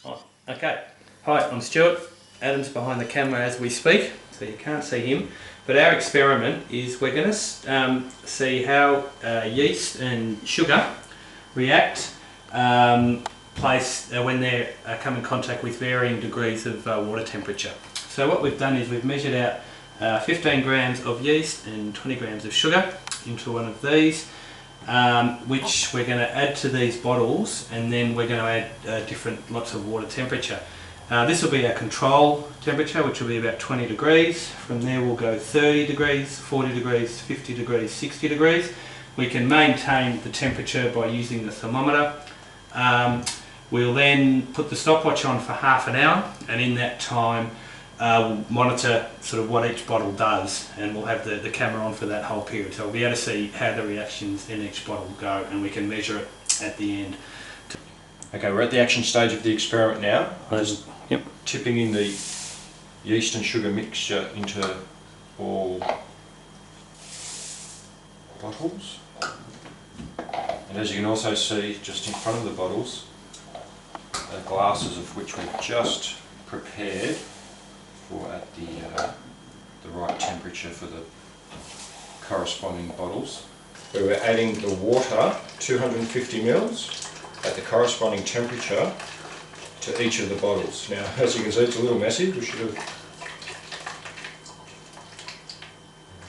Oh, okay. Hi, I'm Stuart. Adam's behind the camera as we speak, so you can't see him. But our experiment is we're going to see how yeast and sugar react when they come in contact with varying degrees of water temperature. So what we've done is we've measured out 15 grams of yeast and 20 grams of sugar into one of these, which we're going to add to these bottles, and then we're going to add lots of water temperature. This will be our control temperature, which will be about 20 degrees. From there we'll go 30 degrees, 40 degrees, 50 degrees, 60 degrees. We can maintain the temperature by using the thermometer. We'll then put the stopwatch on for half an hour, and in that time we'll monitor sort of what each bottle does, and we'll have the camera on for that whole period. So we'll be able to see how the reactions in each bottle go, and we can measure it at the end. Okay, we're at the action stage of the experiment now. I'm just tipping in the yeast and sugar mixture into all bottles. And as you can also see, just in front of the bottles, the glasses of which we've just prepared for at the right temperature for the corresponding bottles. Where we're adding the water, 250 mils, at the corresponding temperature to each of the bottles. Now, as you can see, it's a little messy. We should have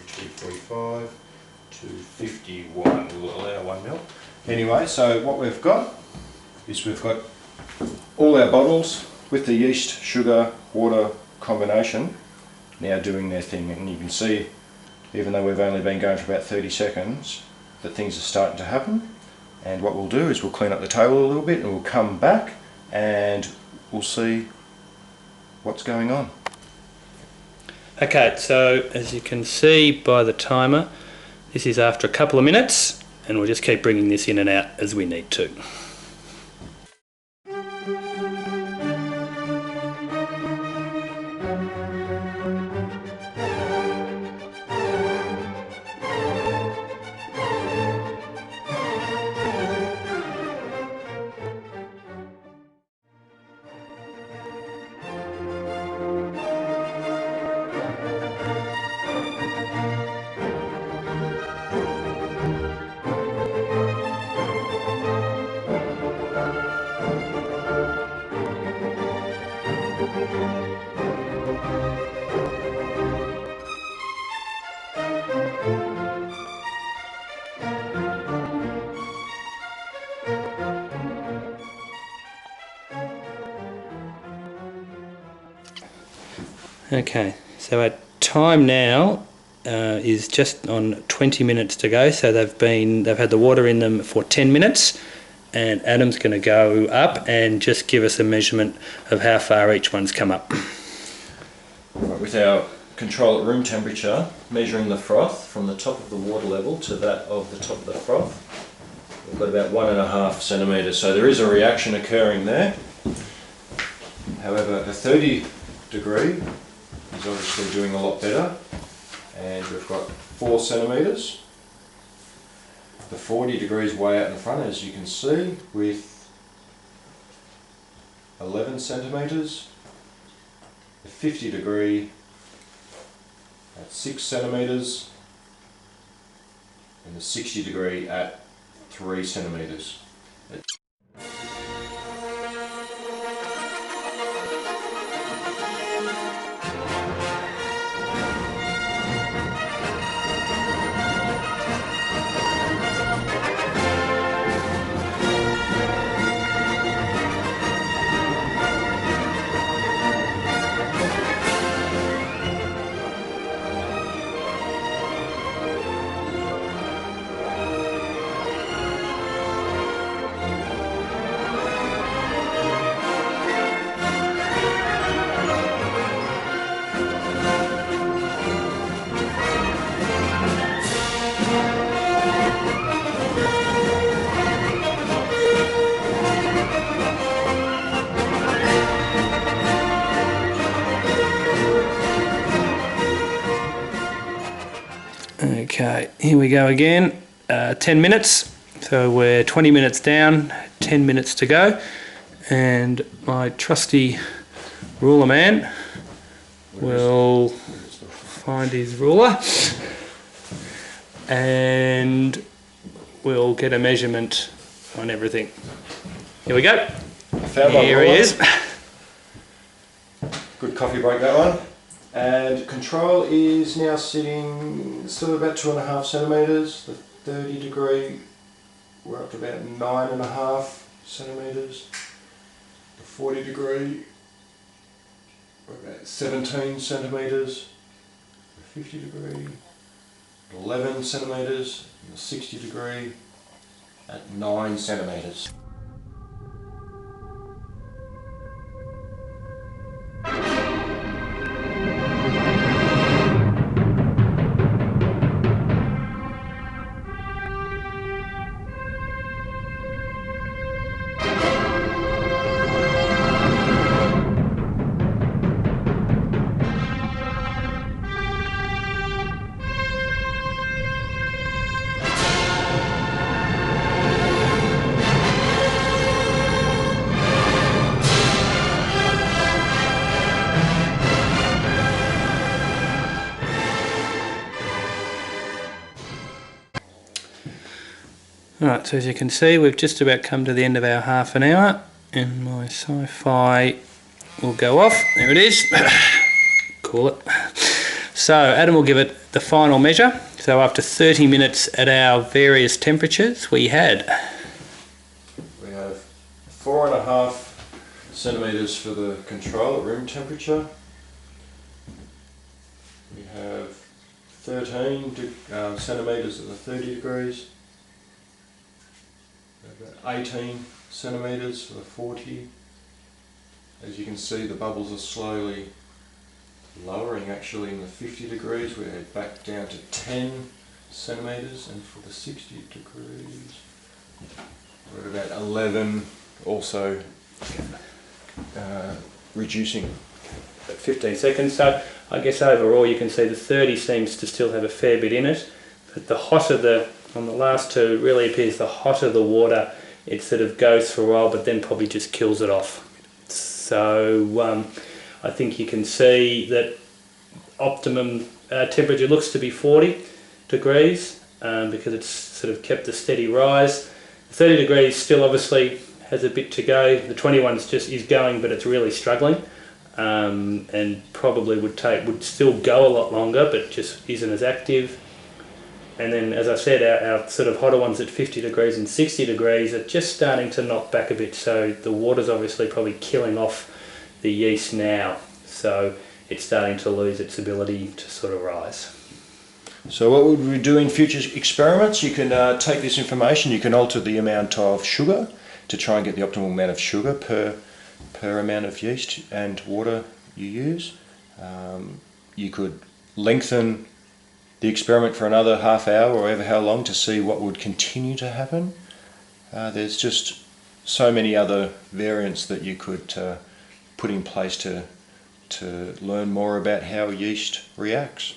245, 251. We'll allow 1 mil. Anyway, so what we've got is we've got all our bottles with the yeast, sugar, water combination now doing their thing, and you can see, even though we've only been going for about 30 seconds, that things are starting to happen. And what we'll do is we'll clean up the table a little bit, and we'll come back and we'll see what's going on. Okay, so as you can see by the timer, this is after a couple of minutes, and we'll just keep bringing this in and out as we need to. Okay, so our time now is just on 20 minutes to go. So they've had the water in them for 10 minutes, and Adam's going to go up and just give us a measurement of how far each one's come up. Right, with our control at room temperature, measuring the froth from the top of the water level to that of the top of the froth, we've got about 1.5 centimetres. So there is a reaction occurring there. However, a 30 degree is obviously doing a lot better, and we've got 4 centimetres. The 40 degrees way out in front, as you can see, with 11 centimetres. The 50 degree at 6 centimetres, and the 60 degree at 3 centimetres. Okay, here we go again, 10 minutes. So we're 20 minutes down, 10 minutes to go. and my trusty ruler man will find his ruler and we'll get a measurement on everything. Here we go. Here he is. Good coffee break, that one. And control is now sitting still about 2.5 centimetres. The 30 degree, we're up to about 9.5 centimetres. The 40 degree, we're about 17 centimetres. The 50 degree, 11 centimetres. And the 60 degree at 9 centimetres. Alright, so as you can see, we've just about come to the end of our half an hour, and my sci-fi will go off. There it is. Call it. So Adam will give it the final measure. So after 30 minutes at our various temperatures, we have 4.5 centimetres for the control at room temperature. We have 13 centimetres at the 30 degrees. 18 centimetres for the 40. As you can see, the bubbles are slowly lowering actually in the 50 degrees. We're back down to 10 centimetres, and for the 60 degrees we're at about 11, also reducing at 15 seconds. So I guess overall you can see the 30 seems to still have a fair bit in it, but the hotter on the last two, it really appears the hotter the water, it sort of goes for a while but then probably just kills it off. So I think you can see that optimum temperature looks to be 40 degrees because it's sort of kept a steady rise. 30 degrees still obviously has a bit to go. The 21 is going, but it's really struggling, and probably would still go a lot longer, but just isn't as active. And then, as I said, our sort of hotter ones at 50 degrees and 60 degrees are just starting to knock back a bit. So the water's obviously probably killing off the yeast now. So it's starting to lose its ability to sort of rise. So what would we do in future experiments? You can take this information, you can alter the amount of sugar to try and get the optimal amount of sugar per amount of yeast and water you use. You could lengthen the experiment for another half hour or ever how long to see what would continue to happen. There's just so many other variants that you could put in place to learn more about how yeast reacts.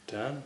Done.